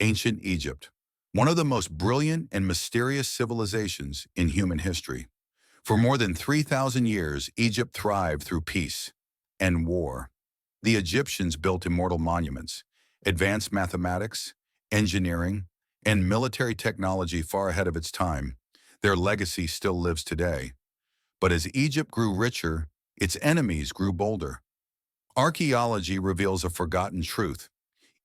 Ancient Egypt, one of the most brilliant and mysterious civilizations in human history. For more than 3,000 years, Egypt thrived through peace and war. The Egyptians built immortal monuments, advanced mathematics, engineering, and military technology far ahead of its time. Their legacy still lives today. But as Egypt grew richer, its enemies grew bolder. Archaeology reveals a forgotten truth.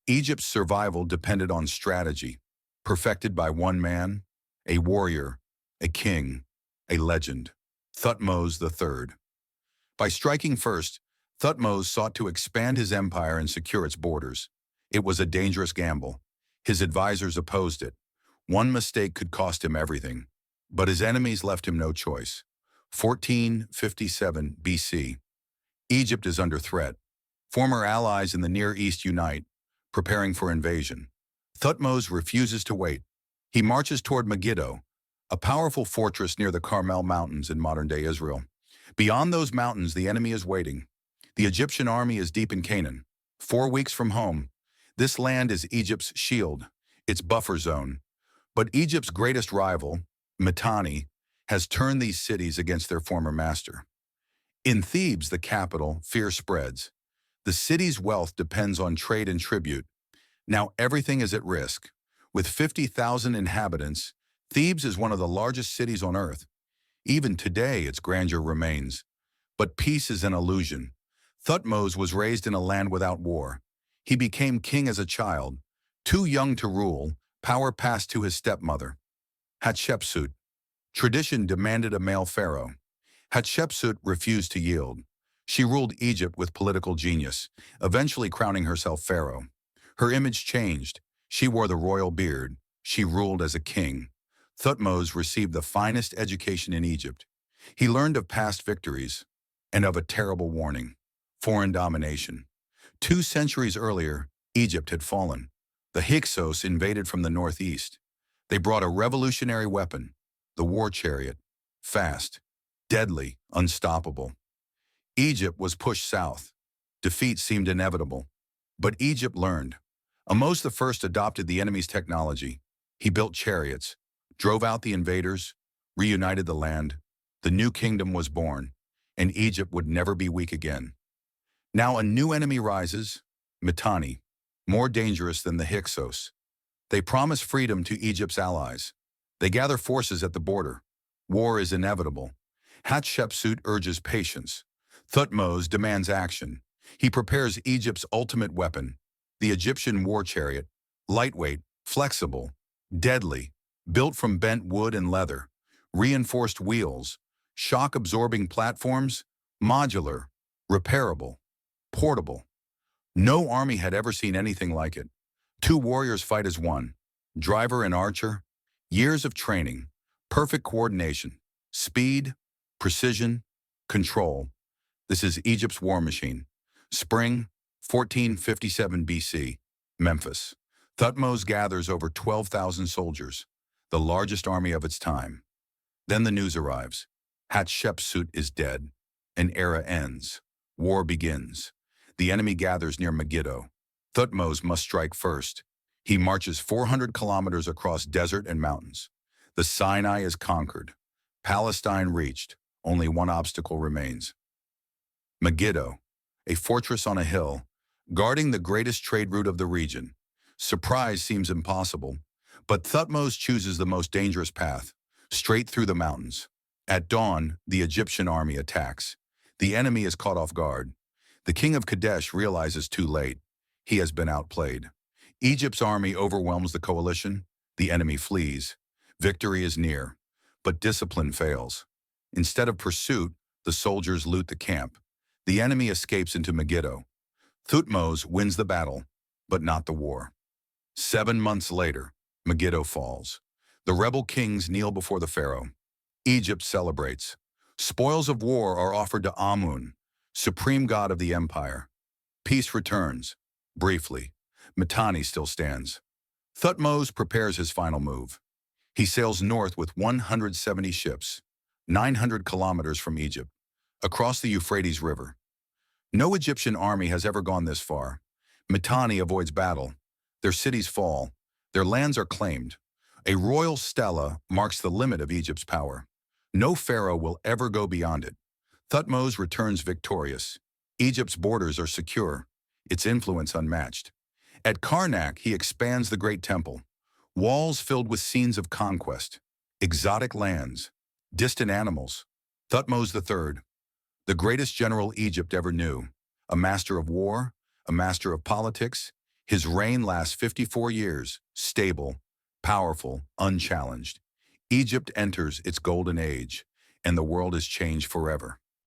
Egypt's survival depended on strategy, perfected by one man, a warrior, a king, a legend, Thutmose III. By striking first, Thutmose sought to expand his empire and secure its borders. It was a dangerous gamble. His advisors opposed it. One mistake could cost him everything. But his enemies left him no choice. 1457 BC. Egypt is under threat. Former allies in the Near East unite, preparing for invasion. Thutmose refuses to wait. He marches toward Megiddo, a powerful fortress near the Carmel Mountains in modern-day Israel. Beyond those mountains, the enemy is waiting. The Egyptian army is deep in Canaan, 4 weeks from home. This land is Egypt's shield, its buffer zone. But Egypt's greatest rival, Mitanni, has turned these cities against their former master. In Thebes, the capital, fear spreads. The city's wealth depends on trade and tribute. Now everything is at risk. With 50,000 inhabitants, Thebes is one of the largest cities on earth. Even today, its grandeur remains. But peace is an illusion. Thutmose was raised in a land without war. He became king as a child. Too young to rule, power passed to his stepmother, Hatshepsut. Tradition demanded a male pharaoh. Hatshepsut refused to yield. She ruled Egypt with political genius, eventually crowning herself pharaoh. Her image changed. She wore the royal beard. She ruled as a king. Thutmose received the finest education in Egypt. He learned of past victories and of a terrible warning: foreign domination. 2 centuries earlier, Egypt had fallen. The Hyksos invaded from the northeast. They brought a revolutionary weapon, the war chariot, fast, deadly, unstoppable. Egypt was pushed south. Defeat seemed inevitable. But Egypt learned. Ahmose I adopted the enemy's technology. He built chariots, drove out the invaders, reunited the land. The new kingdom was born, and Egypt would never be weak again. Now a new enemy rises, Mitanni, more dangerous than the Hyksos. They promise freedom to Egypt's allies. They gather forces at the border. War is inevitable. Hatshepsut urges patience. Thutmose demands action. He prepares Egypt's ultimate weapon, the Egyptian war chariot, lightweight, flexible, deadly, built from bent wood and leather, reinforced wheels, shock-absorbing platforms, modular, repairable, portable. No army had ever seen anything like it. 2 warriors fight as one, driver and archer, years of training, perfect coordination, speed, precision, control. This is Egypt's war machine. Spring, 1457 BC, Memphis. Thutmose gathers over 12,000 soldiers, the largest army of its time. Then the news arrives. Hatshepsut is dead. An era ends. War begins. The enemy gathers near Megiddo. Thutmose must strike first. He marches 400 kilometers across desert and mountains. The Sinai is conquered. Palestine reached. Only one obstacle remains. Megiddo, a fortress on a hill, guarding the greatest trade route of the region. Surprise seems impossible, but Thutmose chooses the most dangerous path, straight through the mountains. At dawn, the Egyptian army attacks. The enemy is caught off guard. The king of Kadesh realizes too late. He has been outplayed. Egypt's army overwhelms the coalition. The enemy flees. Victory is near, but discipline fails. Instead of pursuit, the soldiers loot the camp. The enemy escapes into Megiddo. Thutmose wins the battle, but not the war. 7 months later, Megiddo falls. The rebel kings kneel before the pharaoh. Egypt celebrates. Spoils of war are offered to Amun, supreme god of the empire. Peace returns. Briefly, Mitanni still stands. Thutmose prepares his final move. He sails north with 170 ships, 900 kilometers from Egypt, across the Euphrates River. No Egyptian army has ever gone this far. Mitanni avoids battle. Their cities fall. Their lands are claimed. A royal stela marks the limit of Egypt's power. No pharaoh will ever go beyond it. Thutmose returns victorious. Egypt's borders are secure, its influence unmatched. At Karnak, he expands the Great Temple, walls filled with scenes of conquest, exotic lands, distant animals. Thutmose III, the greatest general Egypt ever knew, a master of war, a master of politics. His reign lasts 54 years, stable, powerful, unchallenged. Egypt enters its golden age, and the world is changed forever.